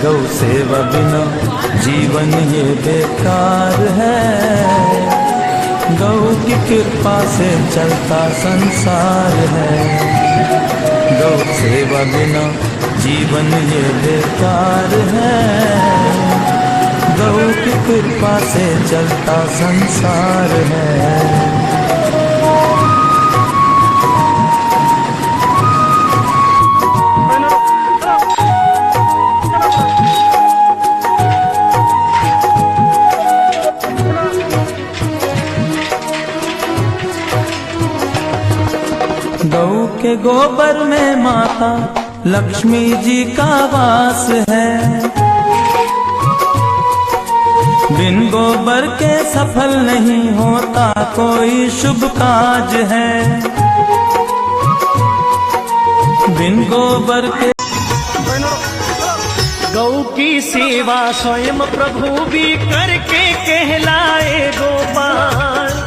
गौ सेवा बिना जीवन ये बेकार है। गौ की कृपा से चलता संसार है। गौ सेवा बिना जीवन ये बेकार है। गौ की कृपा से चलता संसार है। गौ के गोबर में माता लक्ष्मी जी का वास है। बिन गोबर के सफल नहीं होता कोई शुभ काज है। बिन गोबर के गौ की सेवा स्वयं प्रभु भी करके कहलाए गोपाल।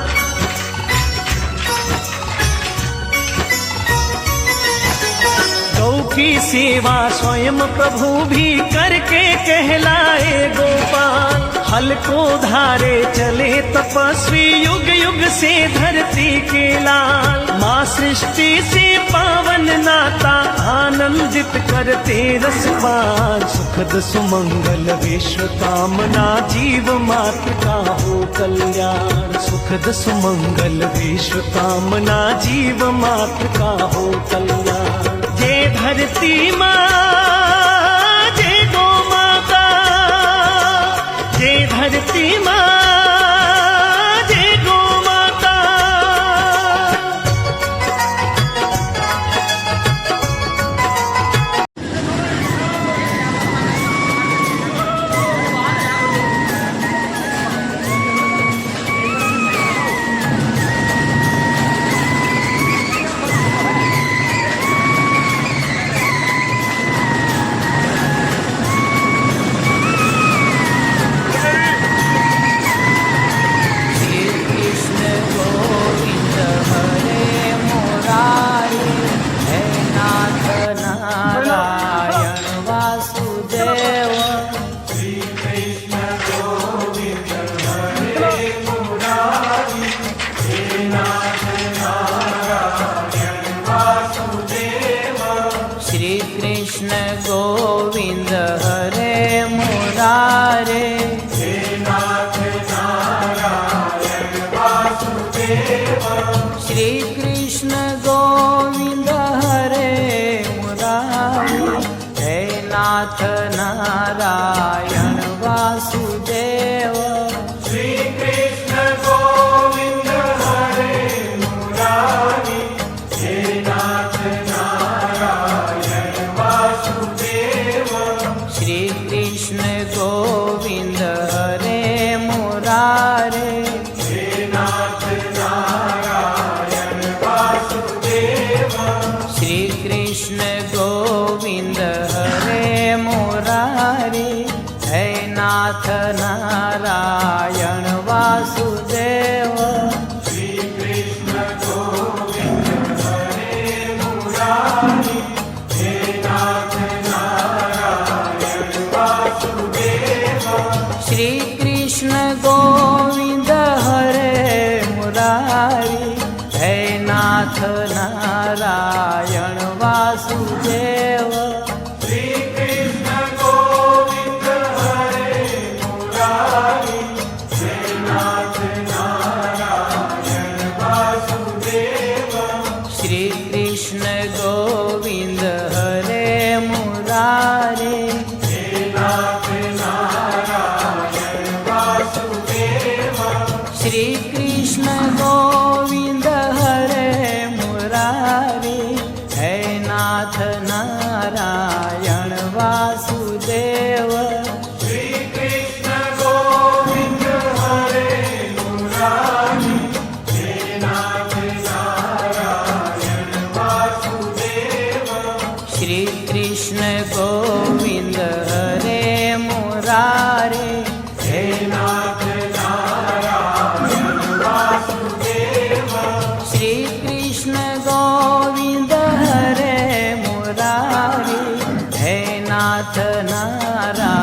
गौ की सेवा स्वयं प्रभु भी करके कहलाए गोपाल। हल को धारे चले तपस्वी युग युग से धरती के लाल। माँ सृष्टि से पावन नाता आनंदित करते रसपान। सुखद सुमंगल विश्व कामना जीव मात्र का हो कल्याण। सुखद सुमंगल विश्व कामना जीव मात्र का हो कल्याण। जय धरती माँ जय गौ माता, जय धरती माँ जय गौ माता। गोविंद हरे मुरारे, हे नाथ नारायण वासुदेव। श्री कृष्ण गोविंद हरे मुरारे, हे नाथ नारायण वासुदेव। श्री कृष्ण गोविंद हरे मुरारी, हे नाथ नारायण वासुदेव। श्री कृष्ण गोविंद हरे मुरारे, हे नाथ नारायण वासुदेव। श्री कृष्ण गोविंद हरे मुरारे, हे नाथ नारायण वासुदेव। श्री कृष्ण गोविंद हरे मुरारी, हे नाथ नारायण वासुदेव। श्री कृष्ण गोविंद हरे मुरारी, हे नाथ नारायण वासुदेव। श्री कृष्ण गोविंद हरे मुरारी, हे नाथ नारायण वासुदेव। श्री कृष्ण गोविंद हरे मुरारे, हे नाथ नारायण वासुदेव। श्री कृष्ण गोविंद हरे मुरारे, हे नाथ नारायण वासुदेव। श्री कृष्ण गोविंद हरे मुरारी, हे नाथ नारायण वासुदेव। श्री कृष्ण गोविंद हरे मुरारे, हे नाथ नारायण वासुदेव। श्री कृष्ण गोविंद हरे मुरारे, हे नाथ नारायण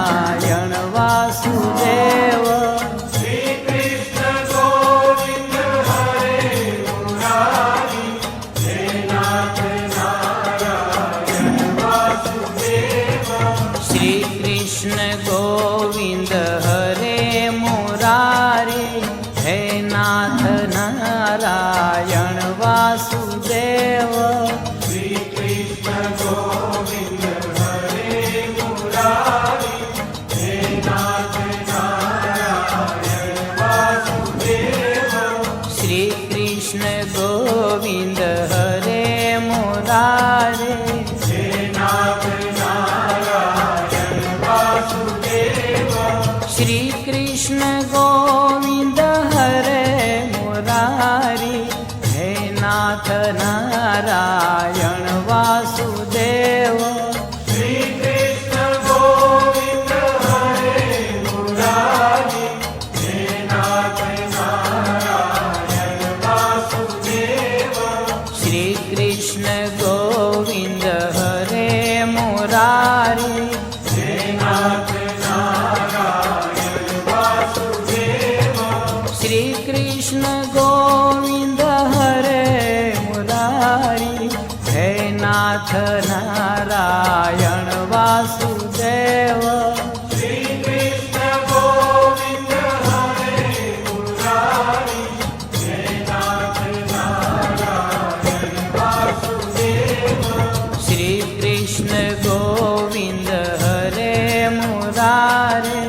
गोविंद हरे मुरारे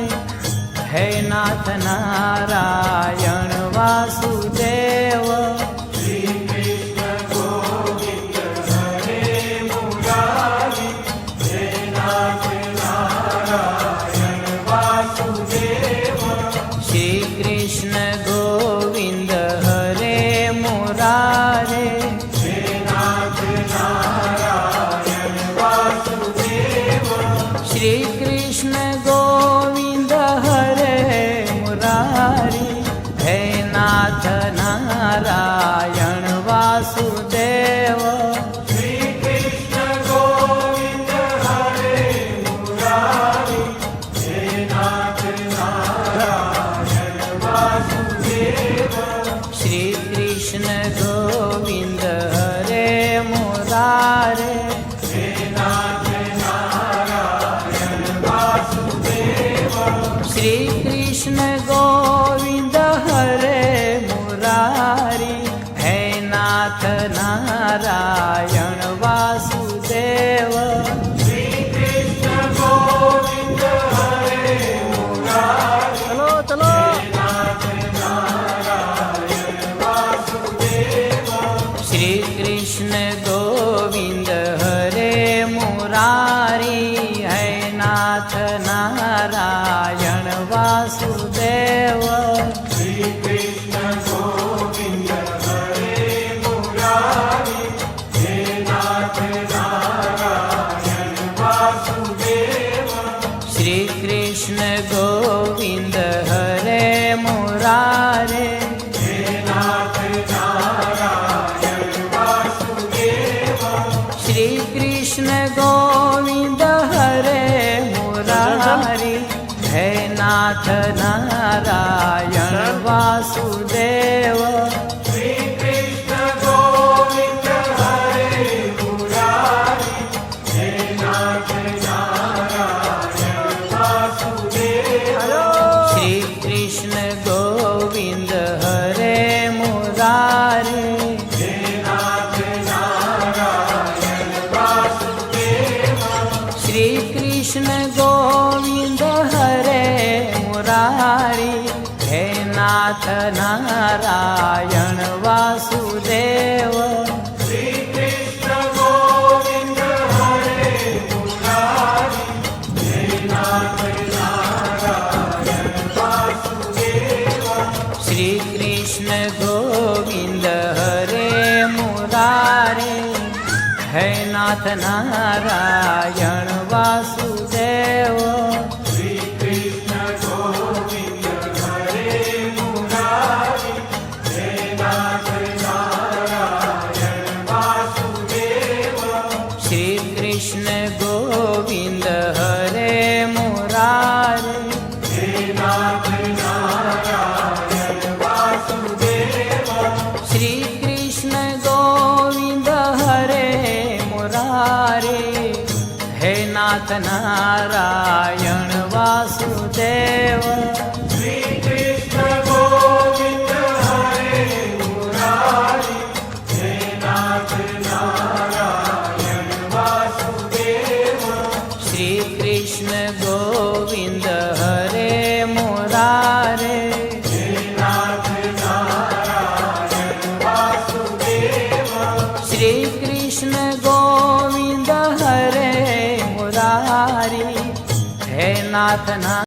हे नाथ नारायण वासुदेव श्री कृष्ण गोविंद हरे मुरारे श्री कृष्ण गोविंद हरे मुरारी हे नाथ नारायण वासुदेव श्री कृष्ण गोविंद हरे मुरारे श्री कृष्ण गोविंद हरे मुरारी हे नाथ नारायण वासुदेव चलो चलो श्री कृष्ण गोविंद हरे मुरारी है नाथ नारायण वासुदेव श्री कृष्ण गोविंद हरे मुरारे श्री कृष्ण गोविंद हरे मुरारी हे नाथ नारायण वासुदेव श्री कृष्ण गोविंद हरे मुरारे श्री कृष्ण गोविंद हरे मुरारी हे नाथ नारायण वासुदेव श्री कृष्ण गोविंद हरे मुरारे है नाथ नारायण वासुदेव श्री कृष्ण गोविंद हरे मुरारे श्री कृष्ण गोविंद हरे मुरारे हे नाथ नारायण वासुदेव श्री कृष्ण गोविंद हरे मुरारे श्री कृष्ण गोविंद हरे मुरारी हे नाथ नारायण